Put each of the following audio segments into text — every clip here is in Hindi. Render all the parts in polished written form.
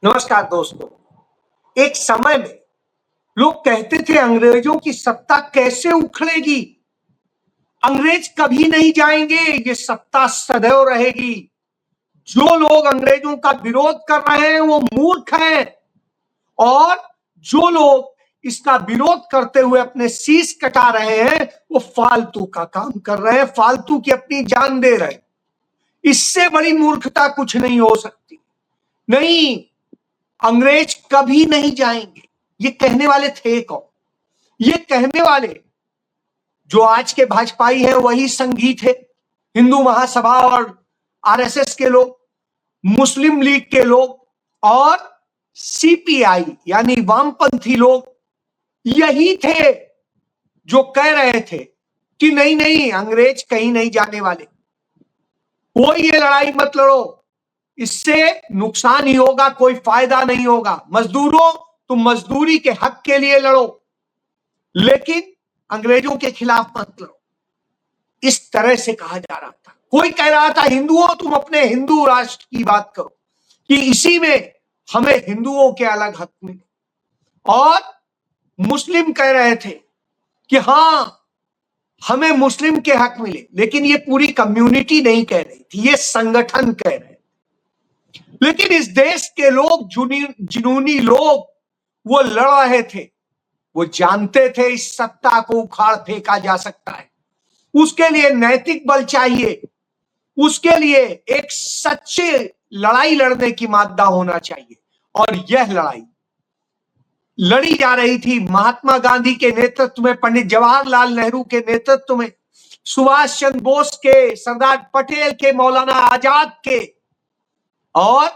नमस्कार दोस्तों। एक समय में लोग कहते थे अंग्रेजों की सत्ता कैसे उखड़ेगी, अंग्रेज कभी नहीं जाएंगे, ये सत्ता सदैव रहेगी। जो लोग अंग्रेजों का विरोध कर रहे हैं वो मूर्ख हैं, और जो लोग इसका विरोध करते हुए अपने शीश कटा रहे हैं वो फालतू का काम कर रहे हैं, फालतू की अपनी जान दे रहे हैं। इससे बड़ी मूर्खता कुछ नहीं हो सकती। नहीं, अंग्रेज कभी नहीं जाएंगे। ये कहने वाले थे कौन? ये कहने वाले जो आज के भाजपाई हैं वही संघी थे, हिंदू महासभा और आरएसएस के लोग, मुस्लिम लीग के लोग और सीपीआई यानी वामपंथी लोग यही थे जो कह रहे थे कि नहीं नहीं, अंग्रेज कहीं नहीं जाने वाले, कोई ये लड़ाई मत लड़ो, इससे नुकसान ही होगा, कोई फायदा नहीं होगा। मजदूरों, तुम मजदूरी के हक के लिए लड़ो, लेकिन अंग्रेजों के खिलाफ मत लड़ो। इस तरह से कहा जा रहा था। कोई कह रहा था हिंदुओं, तुम अपने हिंदू राष्ट्र की बात करो कि इसी में हमें हिंदुओं के अलग हक मिले, और मुस्लिम कह रहे थे कि हां हमें मुस्लिम के हक मिले। लेकिन ये पूरी कम्युनिटी नहीं कह रही थी, ये संगठन कह रहे थे। लेकिन इस देश के लोग, जुनूनी लोग, वो लड़ रहे थे। वो जानते थे इस सत्ता को उखाड़ फेंका जा सकता है, उसके लिए नैतिक बल चाहिए, उसके लिए एक सच्चे लड़ाई लड़ने की मादा होना चाहिए। और यह लड़ाई लड़ी जा रही थी महात्मा गांधी के नेतृत्व में, पंडित जवाहरलाल नेहरू के नेतृत्व में, सुभाष चंद्र बोस के, सरदार पटेल के, मौलाना आजाद के, और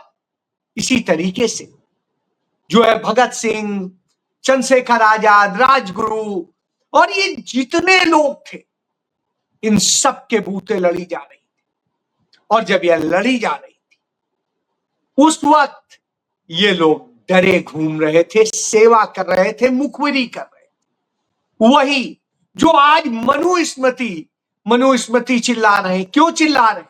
इसी तरीके से जो है भगत सिंह, चंद्रशेखर आजाद, राजगुरु और ये जितने लोग थे, इन सब के बूते लड़ी जा रही थी। और जब यह लड़ी जा रही थी उस वक्त ये लोग डरे घूम रहे थे, सेवा कर रहे थे, मुखबिरी कर रहे थे। वही जो आज मनुस्मृति चिल्ला रहे हैं। क्यों चिल्ला रहे हैं?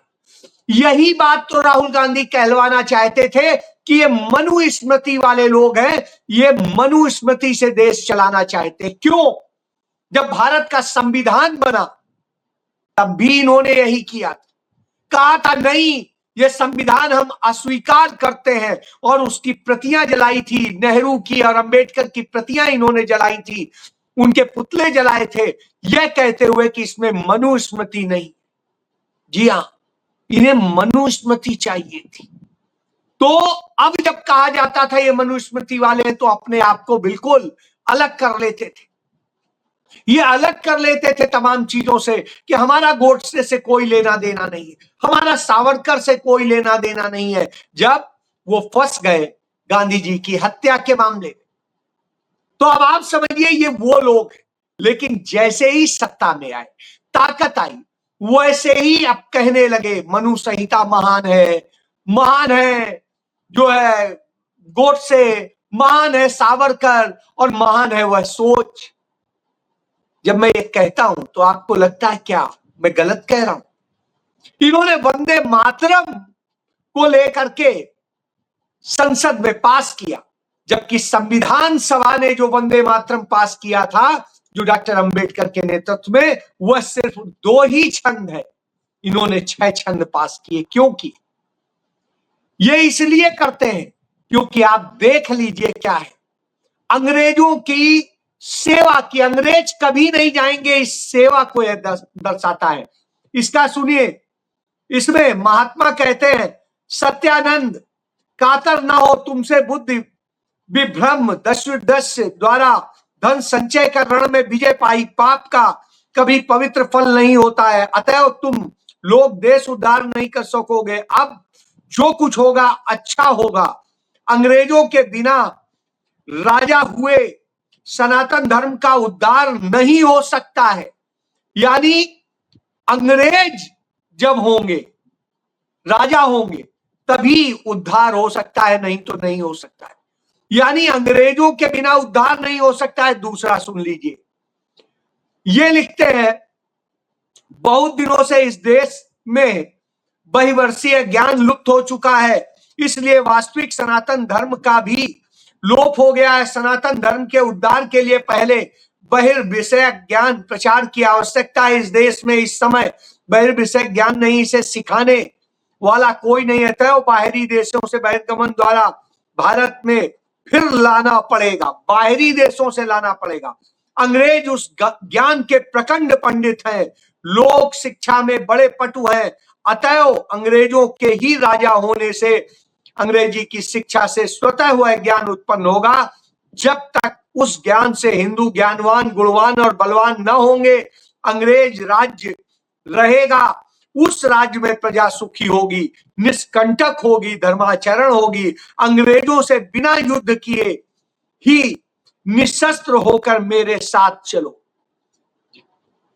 यही बात तो राहुल गांधी कहलवाना चाहते थे कि ये मनुस्मृति वाले लोग हैं, ये मनुस्मृति से देश चलाना चाहते हैं। क्यों? जब भारत का संविधान बना तब भी इन्होंने यही किया था, कहा था नहीं ये संविधान हम अस्वीकार करते हैं, और उसकी प्रतियां जलाई थी, नेहरू की और अंबेडकर की प्रतियां इन्होंने जलाई थी, उनके पुतले जलाए थे, यह कहते हुए कि इसमें मनुस्मृति नहीं। जी हां, इन्हें मनुस्मृति चाहिए थी। तो अब जब कहा जाता था ये मनुस्मृति वाले, तो अपने आप को बिल्कुल अलग कर लेते थे। ये अलग कर लेते थे तमाम चीजों से कि हमारा गोडसे से कोई लेना देना नहीं है, हमारा सावरकर से कोई लेना देना नहीं है। जब वो फंस गए गांधी जी की हत्या के मामले में, तो अब आप समझिए ये वो लोग हैं। लेकिन जैसे ही सत्ता में आए, ताकत आई, वैसे ही अब कहने लगे मनु संहिता महान है, महान है जो है गोडसे, महान है सावरकर, और महान है वह सोच। जब मैं ये कहता हूं तो आपको लगता है क्या मैं गलत कह रहा हूं? इन्होंने वंदे मातरम को लेकर के संसद में पास किया, जबकि संविधान सभा ने जो वंदे मातरम पास किया था, जो डॉक्टर अंबेडकर के नेतृत्व में, वह सिर्फ 2 ही छंद है। इन्होंने 6 छंद पास किए। क्यों किए? ये इसलिए करते हैं क्योंकि आप देख लीजिए क्या है, अंग्रेजों की सेवा की, अंग्रेज कभी नहीं जाएंगे, इस सेवा को यह दर्शाता है। इसका सुनिए, इसमें महात्मा कहते हैं, सत्यानंद कातर न हो तुमसे बुद्धि विभ्रम, दस्य द्वारा धन संचय कर रण में विजय पाई, पाप का कभी पवित्र फल नहीं होता है, अतएव तुम लोग देश उद्धार नहीं कर सकोगे। अब जो कुछ होगा अच्छा होगा, अंग्रेजों के बिना राजा हुए सनातन धर्म का उद्धार नहीं हो सकता है। यानी अंग्रेज जब होंगे, राजा होंगे, तभी उद्धार हो सकता है, नहीं तो नहीं हो सकता है। यानी अंग्रेजों के बिना उद्धार नहीं हो सकता है। दूसरा सुन लीजिए, ये लिखते हैं, बहुत दिनों से इस देश में बहुवर्षीय ज्ञान लुप्त हो चुका है, इसलिए वास्तविक सनातन धर्म का भी लोप हो गया है। सनातन धर्म के उद्धार के लिए पहले बहिर्विषयक ज्ञान प्रचार की आवश्यकता है। इस देश में इस समय बहिर्विषयक ज्ञान नहीं, इसे सिखाने वाला कोई नहीं है। तय बाहरी देशों से बहिर्गमन द्वारा भारत में फिर लाना पड़ेगा, बाहरी देशों से लाना पड़ेगा। अंग्रेज उस ज्ञान के प्रखंड पंडित हैं, लोक शिक्षा में बड़े पटु हैं। अतएव अंग्रेजों के ही राजा होने से अंग्रेजी की शिक्षा से स्वतः हुआ ज्ञान उत्पन्न होगा। जब तक उस ज्ञान से हिंदू ज्ञानवान, गुणवान और बलवान न होंगे, अंग्रेज राज्य रहेगा। उस राज्य में प्रजा सुखी होगी, निष्कंटक होगी, धर्माचरण होगी। अंग्रेजों से बिना युद्ध किए ही निशस्त्र होकर मेरे साथ चलो।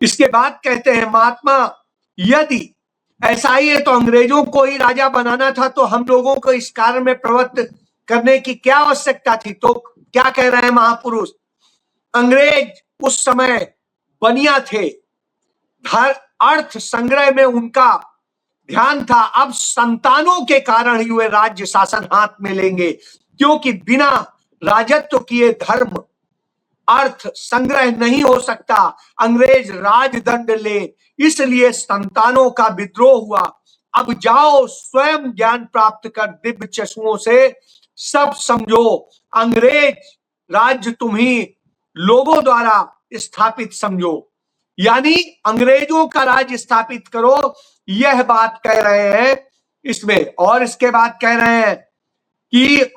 इसके बाद कहते हैं महात्मा, यदि ऐसा ही है तो अंग्रेजों को ही राजा बनाना था, तो हम लोगों को इस कार्य में प्रवृत्त करने की क्या आवश्यकता थी? तो क्या कह रहे हैं महापुरुष? अंग्रेज उस समय बनिया थे, अर्थ संग्रह में उनका ध्यान था। अब संतानों के कारण ही वे राज्य शासन हाथ में लेंगे, क्योंकि बिना राजत्व किए धर्म अर्थ संग्रह नहीं हो सकता। अंग्रेज राजदंड ले, इसलिए संतानों का विद्रोह हुआ। अब जाओ स्वयं ज्ञान प्राप्त कर दिव्य चक्षुओं से सब समझो। अंग्रेज राज्य तुम्ही लोगों द्वारा स्थापित समझो, यानी अंग्रेजों का राज्य स्थापित करो, यह बात कह रहे हैं इसमें। और इसके बाद कह रहे हैं कि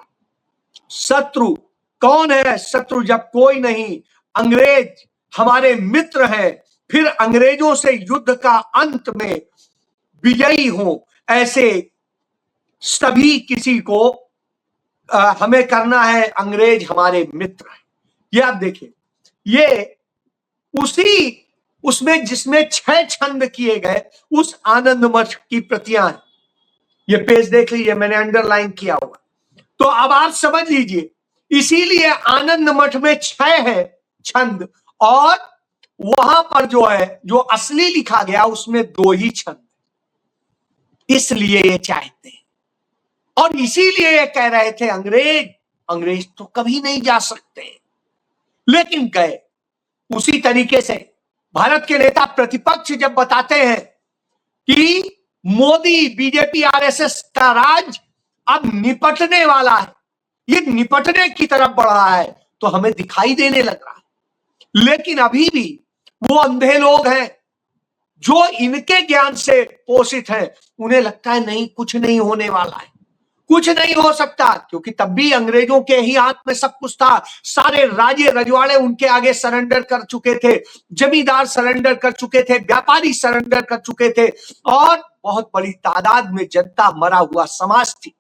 शत्रु कौन है? शत्रु जब कोई नहीं, अंग्रेज हमारे मित्र हैं। फिर अंग्रेजों से युद्ध का अंत में विजयी हो, ऐसे सभी किसी को हमें करना है। अंग्रेज हमारे मित्र हैं। ये आप देखिए, ये उसी उसमें जिसमें 6 छंद किए गए, उस आनंद मठ की प्रतियां हैं। ये पेज देख लीजिए, मैंने अंडरलाइन किया हुआ। तो अब आप समझ लीजिए, इसीलिए आनंद मठ में 6 है छंद, और वहां पर जो है, जो असली लिखा गया उसमें 2 ही छंद। इसलिए ये चाहते हैं, और इसीलिए ये कह रहे थे अंग्रेज तो कभी नहीं जा सकते, लेकिन गए। उसी तरीके से भारत के नेता प्रतिपक्ष जब बताते हैं कि मोदी बीजेपी आरएसएस का राज अब निपटने वाला है, ये निपटने की तरफ बढ़ रहा है, तो हमें दिखाई देने लग रहा है। लेकिन अभी भी वो अंधे लोग हैं जो इनके ज्ञान से पोषित हैं, उन्हें लगता है नहीं, कुछ नहीं होने वाला है, कुछ नहीं हो सकता, क्योंकि तब भी अंग्रेजों के ही हाथ में सब कुछ था। सारे राजे रजवाड़े उनके आगे सरेंडर कर चुके थे, जमींदार सरेंडर कर चुके थे, व्यापारी सरेंडर कर चुके थे, और बहुत बड़ी तादाद में जनता मरा हुआ समाज थी।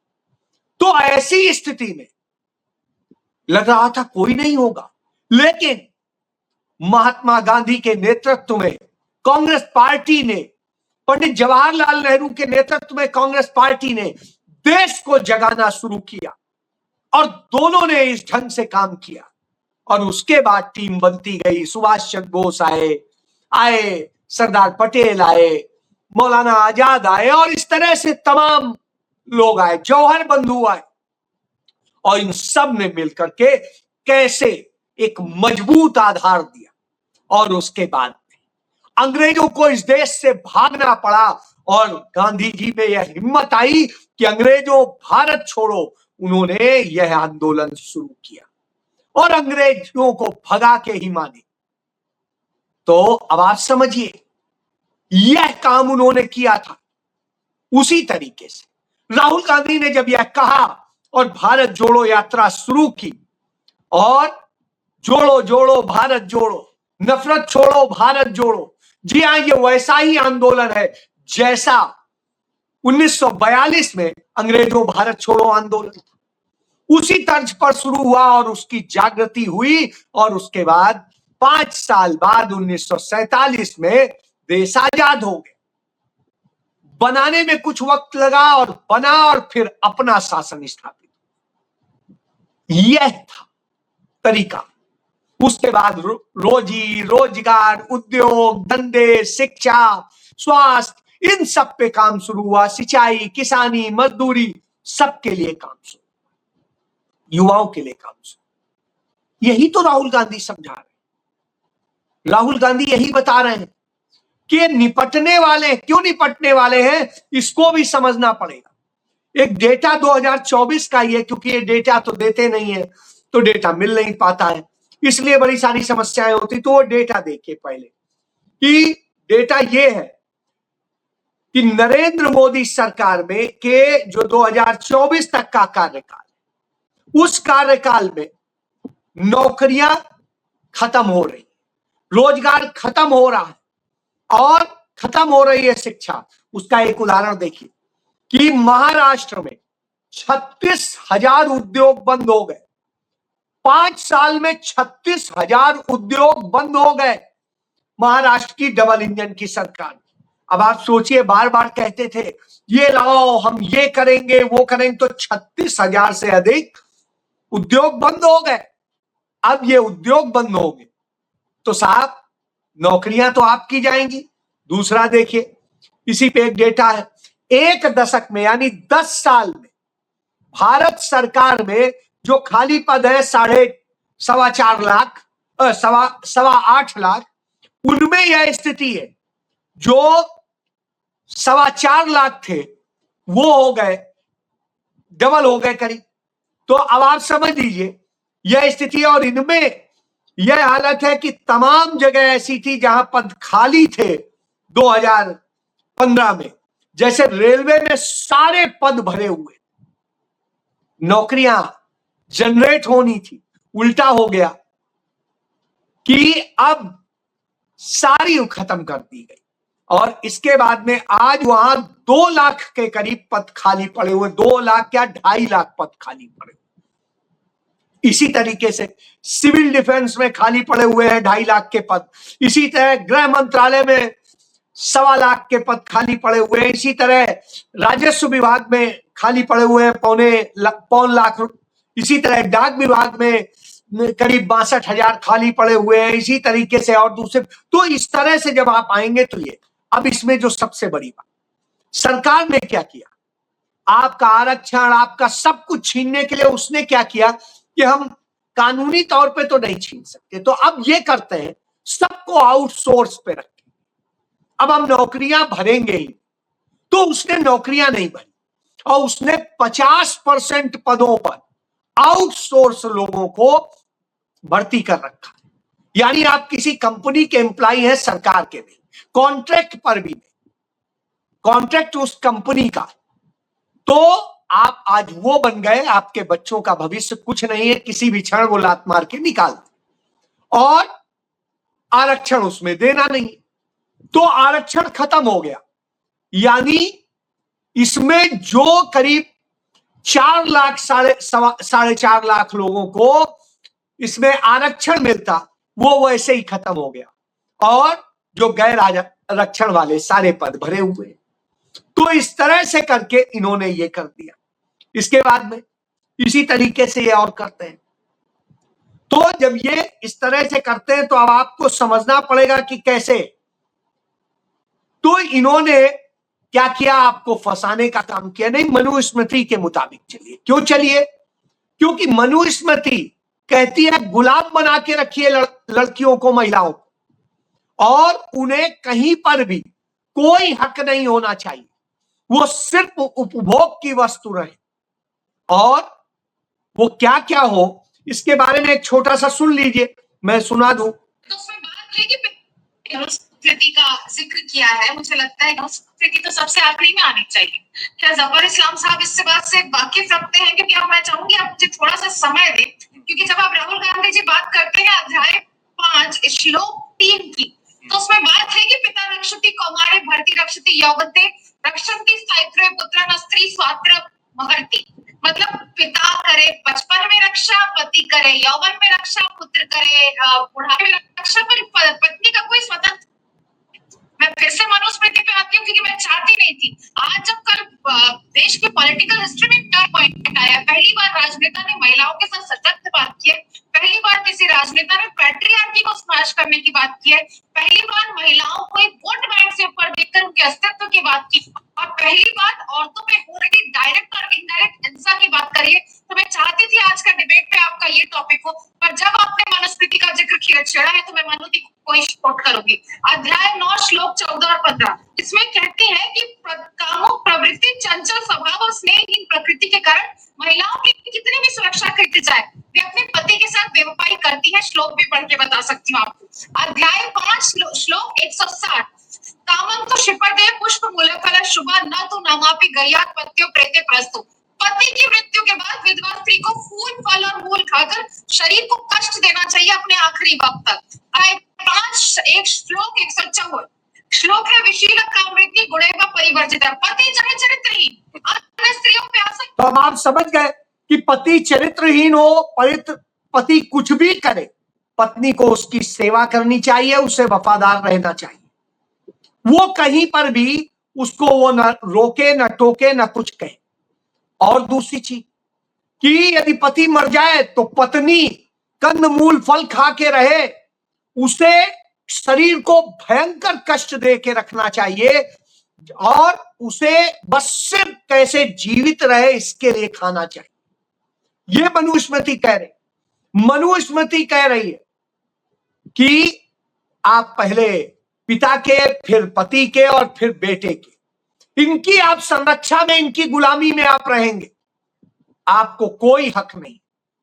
तो ऐसी स्थिति में लग रहा था कोई नहीं होगा, लेकिन महात्मा गांधी के नेतृत्व में कांग्रेस पार्टी ने, पंडित जवाहरलाल नेहरू के नेतृत्व में कांग्रेस पार्टी ने देश को जगाना शुरू किया, और दोनों ने इस ढंग से काम किया। और उसके बाद टीम बनती गई। सुभाष चंद्र बोस आए, सरदार पटेल आए, मौलाना आजाद आए, और इस तरह से तमाम लोग आए, जौहर बंधु आए, और इन सब ने मिलकर के कैसे एक मजबूत आधार दिया। और उसके बाद अंग्रेजों को इस देश से भागना पड़ा, और गांधी जी में यह हिम्मत आई कि अंग्रेजों भारत छोड़ो। उन्होंने यह आंदोलन शुरू किया और अंग्रेजों को भगा के ही माने। तो अब आप समझिए, यह काम उन्होंने किया था। उसी तरीके से राहुल गांधी ने जब यह कहा और भारत जोड़ो यात्रा शुरू की, और जोड़ो जोड़ो भारत जोड़ो, नफरत छोड़ो भारत जोड़ो, जी हां, ये वैसा ही आंदोलन है जैसा 1942 में अंग्रेजों भारत छोड़ो आंदोलन था। उसी तर्ज पर शुरू हुआ और उसकी जागृति हुई, और उसके बाद 5 साल बाद 1947 में देश आजाद हो गया। बनाने में कुछ वक्त लगा, और बना, और फिर अपना शासन स्थापित। यह था तरीका। उसके बाद रोजी रोजगार, उद्योग धंधे, शिक्षा, स्वास्थ्य, इन सब पे काम शुरू हुआ। सिंचाई, किसानी, मजदूरी, सबके लिए काम शुरू, युवाओं के लिए काम शुरू। यही तो राहुल गांधी समझा रहे हैं। राहुल गांधी यही बता रहे हैं कि निपटने वाले, क्यों निपटने वाले हैं इसको भी समझना पड़ेगा। एक डेटा 2024 का ही है, क्योंकि ये डेटा तो देते नहीं है, तो डेटा मिल नहीं पाता है, इसलिए बड़ी सारी समस्याएं होती। तो वो डेटा देखिए पहले, कि डेटा ये है कि नरेंद्र मोदी सरकार में के जो 2024 तक का कार्यकाल, उस कार्यकाल में नौकरियां खत्म हो रही, रोजगार खत्म हो रहा है और खत्म हो रही है शिक्षा। उसका एक उदाहरण देखिए कि महाराष्ट्र में 36,000 उद्योग बंद हो गए। 5 साल में 36,000 उद्योग बंद हो गए महाराष्ट्र की डबल इंजन की सरकार। अब आप सोचिए, बार बार कहते थे ये लाओ, हम ये करेंगे वो करेंगे, तो 36,000 से अधिक उद्योग बंद हो गए। अब ये उद्योग बंद होंगे तो साहब नौकरियां तो आपकी जाएंगी। दूसरा देखिए, इसी पे एक डेटा है, एक दशक में यानी 10 साल में भारत सरकार में जो खाली पद है 4.25 लाख, 8.25 लाख, उनमें यह स्थिति है जो 4.25 लाख थे वो हो गए, डबल हो गए करीब। तो अब आप समझ लीजिए यह स्थिति है। और इनमें यह हालत है कि तमाम जगह ऐसी थी जहां पद खाली थे 2015 में, जैसे रेलवे में सारे पद भरे हुए, नौकरियां जनरेट होनी थी, उल्टा हो गया कि अब सारी खत्म कर दी गई। और इसके बाद में आज वहां 2 लाख के करीब पद खाली पड़े हुए, 2 लाख क्या 2.5 लाख पद खाली पड़े। इसी तरीके से सिविल डिफेंस में खाली पड़े हुए हैं 2.5 लाख के पद। इसी तरह गृह मंत्रालय में 1.25 लाख के पद खाली पड़े हुए हैं। इसी तरह राजस्व विभाग में खाली पड़े हुए हैं 1.25 लाख। इसी तरह डाक विभाग में करीब 62,000 खाली पड़े हुए हैं। इसी तरीके से और दूसरे, तो इस तरह से जब आप आएंगे तो ये, अब इसमें जो सबसे बड़ी बात, सरकार ने क्या किया, आपका आरक्षण, आपका सब कुछ छीनने के लिए उसने क्या किया कि हम कानूनी तौर पे तो नहीं छीन सकते, तो अब ये करते हैं सबको आउटसोर्स पे रखें। अब हम नौकरियां भरेंगे ही, तो उसने नौकरियां नहीं भरी और उसने 50% पदों पर आउटसोर्स लोगों को भर्ती कर रखा। यानी आप किसी कंपनी के एम्प्लॉय हैं, सरकार के नहीं, कॉन्ट्रैक्ट पर भी नहीं, कॉन्ट्रैक्ट उस कंपनी का, तो आप आज वो बन गए, आपके बच्चों का भविष्य कुछ नहीं है, किसी भी क्षण वो लात मार के निकाल दे। और आरक्षण उसमें देना नहीं, तो आरक्षण खत्म हो गया। यानी इसमें जो करीब 4 लाख 4.5 लाख लोगों को इसमें आरक्षण मिलता, वो वैसे ही खत्म हो गया और जो गैर आरक्षण वाले सारे पद भरे हुए। तो इस तरह से करके इन्होंने ये कर दिया। इसके बाद में इसी तरीके से ये और करते हैं। तो जब ये इस तरह से करते हैं तो अब आपको समझना पड़ेगा कि कैसे। तो इन्होंने क्या किया, आपको फंसाने का काम किया। नहीं, मनुस्मृति के मुताबिक चलिए। क्यों चलिए? क्योंकि मनुस्मृति कहती है गुलाम बना के रखिए लड़कियों को, महिलाओं को, और उन्हें कहीं पर भी कोई हक नहीं होना चाहिए, वो सिर्फ उपभोग की वस्तु रहे। और वो क्या क्या हो, इसके बारे में एक छोटा सा सुन लीजिए, मैं सुना दूं। तो उसमें बात है कि मनुस्मृति का जिक्र किया है, मुझे लगता है मनुस्मृति तो सबसे आखिरी में आनी चाहिए। क्या जफर इस्लाम साहब इस बात से वाकिफ रखते हैं? क्योंकि अब मैं चाहूंगी आप मुझे थोड़ा सा समय दें, क्योंकि जब आप राहुल गांधी जी बात करते हैं अध्याय 5 श्लोक 3 की, तो उसमें बात है कि पिता रक्षति कौमारे भर्ती रक्षति यौवते रक्षन्ति स्थायित्वे पुत्रः स्त्री स्वात्र महर्ति। मतलब पिता करे बचपन में रक्षा, पति करे यौवन में रक्षा, पुत्र करे बुढ़ापे में रक्षा, पर पत्नी का कोई स्वतंत्र। मैं फिर से मनुस्मृति पे आती हूँ क्योंकि मैं चाहती नहीं थी। आज जब कल देश के पॉलिटिकल हिस्ट्री में टर्न पॉइंट आया, पहली बार राजनेता ने महिलाओं के साथ सशक्त बात की है, पहली बार किसी राजनेता ने पैट्रियार्की को स्मैश करने की बात की है, पहली बार महिलाओं को एक वोट बैंक से ऊपर देखकर उनके अस्तित्व की बात की, और पहली बार औरतों पे हो रही डायरेक्ट और इनडायरेक्ट हिंसा की बात करिए। तो मैं चाहती थी आज का डिबेट पे आपका ये टॉपिक हो, पर जब आपने मनुस्मृति का जिक्र छेड़ा है तो मैं मनु की कोई कोट करूंगी। अध्याय 9 श्लोक 14 और 15 इसमें कहते हैं कि कामुक प्रवृत्ति, चंचल स्वभाव और स्नेहहीन प्रकृति के कारण महिलाओं की कितनी भी सुरक्षा करती जाए, वे अपने पति के साथ बेवफाई करती है। श्लोक भी पढ़ के बता सकती हूँ आपको। अध्याय 5 श्लोक 160, कामं तो क्षिपते पुष्प मूलफल शुभा न तो नमापि गयात् पत्यो प्रेते प्रस्तु। पति की मृत्यु के बाद विधवा स्त्री को फूल फल और मूल खाकर शरीर को कष्ट देना चाहिए अपने आखिरी वक्त तक। एक श्लोक 154 श्लोक है, विशील कामृति गुणैव परिवर्जिता। पति चाहे चरित्रहीन अन्य स्त्रियों पे आसक्त। तो अब आप समझ गए कि पति चरित्रहीन हो, पति कुछ भी करे, पत्नी को उसकी सेवा करनी चाहिए, उसे वफादार रहना चाहिए। वो कहीं पर भी उसको वो न रोके, न टोके, न कुछ कहे। और दूसरी चीज कि यदि पति मर जाए तो पत्नी कंद मूल फल खा के रहे, उसे शरीर को भयंकर कष्ट दे के रखना चाहिए और उसे बस सिर्फ कैसे जीवित रहे इसके लिए खाना चाहिए। ये मनुस्मृति कह रही। मनुस्मृति कह रही है कि आप पहले पिता के, फिर पति के और फिर बेटे के, इनकी आप संरक्षा में, इनकी गुलामी में आप रहेंगे, आपको कोई हक नहीं।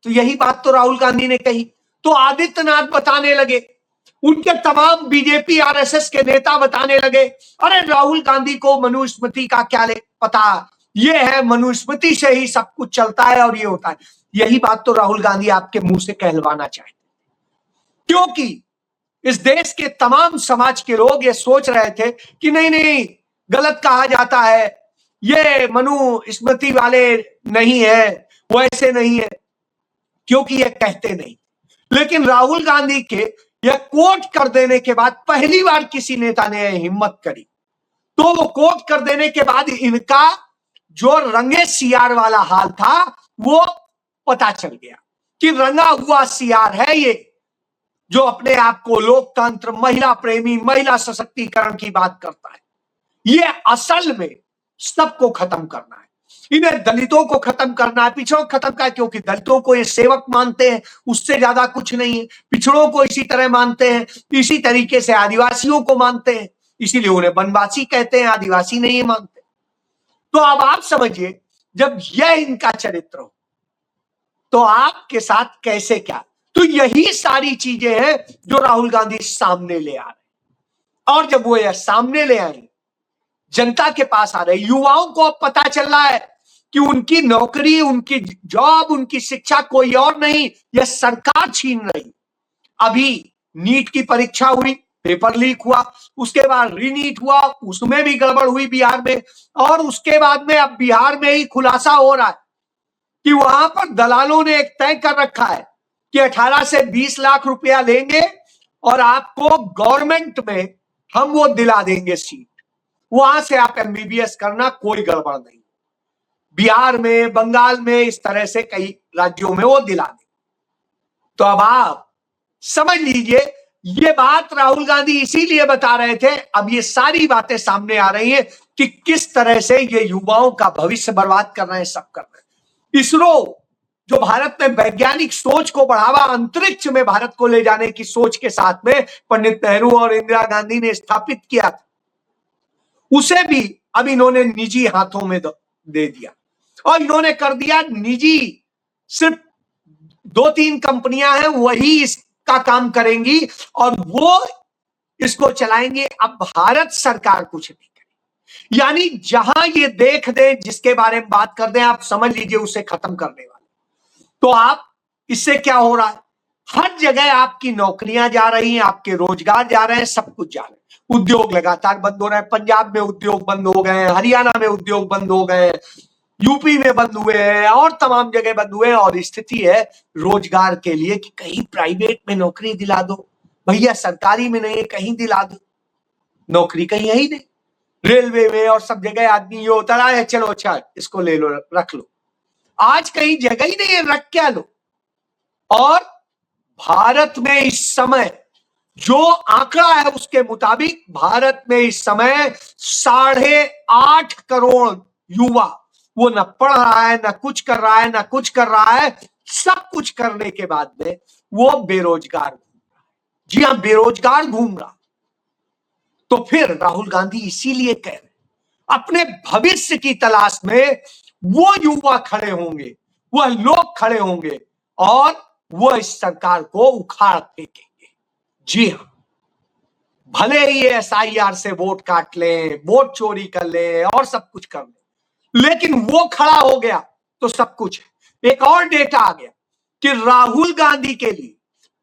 तो यही बात तो राहुल गांधी ने कही। तो आदित्यनाथ बताने लगे, उनके तमाम बीजेपी आरएसएस के नेता बताने लगे, अरे राहुल गांधी को मनुस्मृति का क्या पता, ये है मनुस्मृति से ही सब कुछ चलता है और ये होता है। यही बात तो राहुल गांधी आपके मुंह से कहलवाना चाहते, क्योंकि इस देश के तमाम समाज के लोग ये सोच रहे थे कि नहीं नहीं, गलत कहा जाता है, ये मनुस्मृति वाले नहीं है, वो ऐसे नहीं है, क्योंकि ये कहते नहीं। लेकिन राहुल गांधी के यह कोट कर देने के बाद पहली बार किसी नेता ने हिम्मत करी, तो वो कोट कर देने के बाद इनका जो रंगे सियार वाला हाल था वो पता चल गया कि रंगा हुआ सियार है ये, जो अपने आप को लोकतंत्र, महिला प्रेमी, महिला सशक्तिकरण की बात करता है। ये असल में सबको खत्म करना है, इन्हें दलितों को खत्म करना है, पिछड़ों को खत्म करना, क्योंकि दलितों को ये सेवक मानते हैं, उससे ज्यादा कुछ नहीं है। पिछड़ों को इसी तरह मानते हैं, इसी तरीके से आदिवासियों को मानते हैं, इसीलिए उन्हें वनवासी कहते हैं, आदिवासी नहीं मानते। तो अब आप समझिए, जब यह इनका चरित्र हो तो आपके साथ कैसे क्या। तो यही सारी चीजें हैं जो राहुल गांधी सामने ले आ रहे, और जब वो यह सामने ले आए, जनता के पास आ रहे, युवाओं को अब पता चल रहा है कि उनकी नौकरी, उनकी जॉब, उनकी शिक्षा कोई और नहीं, यह सरकार छीन रही। अभी नीट की परीक्षा हुई, पेपर लीक हुआ, उसके बाद रीनीट हुआ, उसमें भी गड़बड़ हुई बिहार में, और उसके बाद में अब बिहार में ही खुलासा हो रहा है कि वहां पर दलालों ने एक तय कर रखा है कि 18 से 20 लाख रुपया लेंगे और आपको गवर्नमेंट में हम वो दिला देंगे सीट, वहां से आप एमबीबीएस करना, कोई गड़बड़ नहीं। बिहार में, बंगाल में, इस तरह से कई राज्यों में वो दिला देंगे। तो अब आप समझ लीजिए, ये बात राहुल गांधी इसीलिए बता रहे थे। अब ये सारी बातें सामने आ रही हैं कि किस तरह से ये युवाओं का भविष्य बर्बाद कर रहे हैं, सब कर रहे हैं। इसरो, जो भारत में वैज्ञानिक सोच को बढ़ावा, अंतरिक्ष में भारत को ले जाने की सोच के साथ में पंडित नेहरू और इंदिरा गांधी ने स्थापित किया, उसे भी अब इन्होंने निजी हाथों में दे दिया, और इन्होंने कर दिया निजी। सिर्फ 2-3 कंपनियां हैं, वही इसका काम करेंगी और वो इसको चलाएंगे। अब भारत सरकार कुछ नहीं करेगी, यानी जहां ये देख दे, जिसके बारे में बात कर दें, आप समझ लीजिए उसे खत्म करने वाले। तो आप इससे क्या हो रहा है, हर जगह आपकी नौकरियां जा रही हैं, आपके रोजगार जा रहे हैं, सब कुछ जा रहे हैं। उद्योग लगातार बंद हो रहे हैं, पंजाब में उद्योग बंद हो गए हैं, हरियाणा में उद्योग बंद हो गए हैं, यूपी में बंद हुए हैं, और तमाम जगह बंद हुए हैं। और स्थिति है रोजगार के लिए कि कहीं प्राइवेट में नौकरी दिला दो भैया, सरकारी में नहीं, कहीं दिला दो नौकरी, कहीं यही नहीं, रेलवे में और सब जगह आदमी ये होता रहा है, चलो अच्छा इसको ले लो, रख लो। आज कहीं जगह ही नहीं है, रख क्या लो। और भारत में इस समय जो आंकड़ा है उसके मुताबिक भारत में इस समय 8.5 करोड़ युवा, वो न पढ़ रहा है, न कुछ कर रहा है, न कुछ कर रहा है, सब कुछ करने के बाद में वो बेरोजगार घूम रहा है। जी हां, बेरोजगार घूम रहा। तो फिर राहुल गांधी इसीलिए कह रहे अपने भविष्य की तलाश में वो युवा खड़े होंगे, वह लोग खड़े होंगे और वो इस सरकार को उखाड़ फेंकेंगे। जी हां, भले ही SIR से वोट काट लें, वोट चोरी कर ले और सब कुछ कर ले, लेकिन वो खड़ा हो गया तो सब कुछ है। एक और डेटा आ गया कि राहुल गांधी के लिए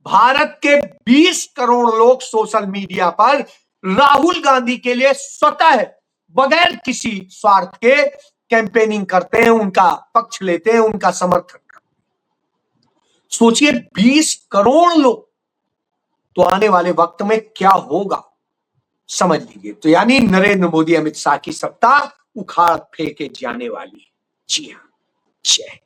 भारत के 20 करोड़ लोग सोशल मीडिया पर राहुल गांधी के लिए स्वतः बगैर किसी स्वार्थ के कैंपेनिंग करते हैं, उनका पक्ष लेते हैं, उनका समर्थन करते हैं। सोचिए 20 करोड़ लोग, तो आने वाले वक्त में क्या होगा समझ लीजिए। तो यानी नरेंद्र मोदी अमित शाह की सत्ता उखाड़ फेंके जाने वाली है। जी हां, जय।